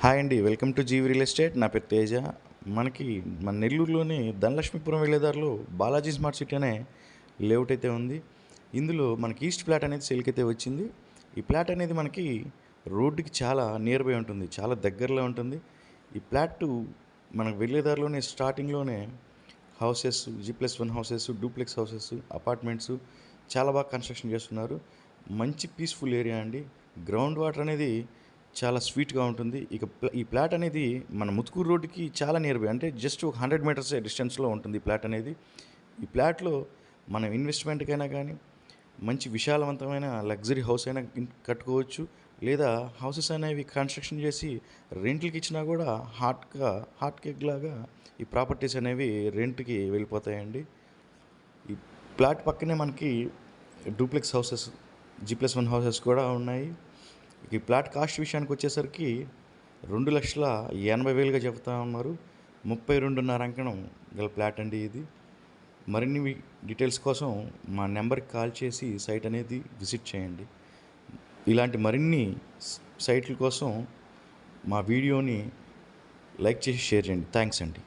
Hi అండి, welcome to GV real estate. నా పేరు తేజ. మనకి మన నెల్లూరులోని ధనలక్ష్మీపురం వెళ్ళేదారిలో బాలాజీ స్మార్ట్ సిటీ అనే లేఅవుట్ అయితే ఉంది. ఇందులో మనకి ఈస్ట్ ప్లాట్ అనేది సేల్కి అయితే వచ్చింది. ఈ ప్లాట్ అనేది మనకి రోడ్డుకి చాలా నియర్ బై ఉంటుంది, చాలా దగ్గరలో ఉంటుంది. ఈ ప్లాట్ మనకు వెళ్ళేదారిలోనే స్టార్టింగ్లోనే houses, G+1 houses, duplex houses, apartments చాలా బాగా కన్స్ట్రక్షన్ చేస్తున్నారు. మంచి పీస్ఫుల్ ఏరియా అండి. గ్రౌండ్ వాటర్ అనేది చాలా స్వీట్గా ఉంటుంది. ఈ ప్లాట్ అనేది మన ముత్తుకూరు రోడ్డుకి చాలా నియర్ బై, అంటే జస్ట్ ఒక 100 మీటర్స్ డిస్టెన్స్లో ఉంటుంది ఈ ప్లాట్ అనేది. ఈ ప్లాట్లో మనం ఇన్వెస్ట్మెంట్కైనా కానీ మంచి విశాలవంతమైన లగ్జరీ హౌస్ అయినా కట్టుకోవచ్చు. లేదా హౌసెస్ అనేవి కన్స్ట్రక్షన్ చేసి రెంట్లకి ఇచ్చినా కూడా హాట్ కేక్ లాగా ఈ ప్రాపర్టీస్ అనేవి రెంట్కి వెళ్ళిపోతాయండి. ఈ ప్లాట్ పక్కనే మనకి డూప్లెక్స్ హౌసెస్, G+1 హౌసెస్ కూడా ఉన్నాయి. ఈ ప్లాట్ కాస్ట్ విషయానికి వచ్చేసరికి 2,80,000గా చెప్తా ఉన్నారు. 32.5 అంకణం గల ప్లాట్ అండి ఇది. మరిన్ని డీటెయిల్స్ కోసం మా నెంబర్కి కాల్ చేసి సైట్ అనేది విజిట్ చేయండి. ఇలాంటి మరిన్ని సైట్ల కోసం మా వీడియోని లైక్ చేసి షేర్ చేయండి. థ్యాంక్స్ అండి.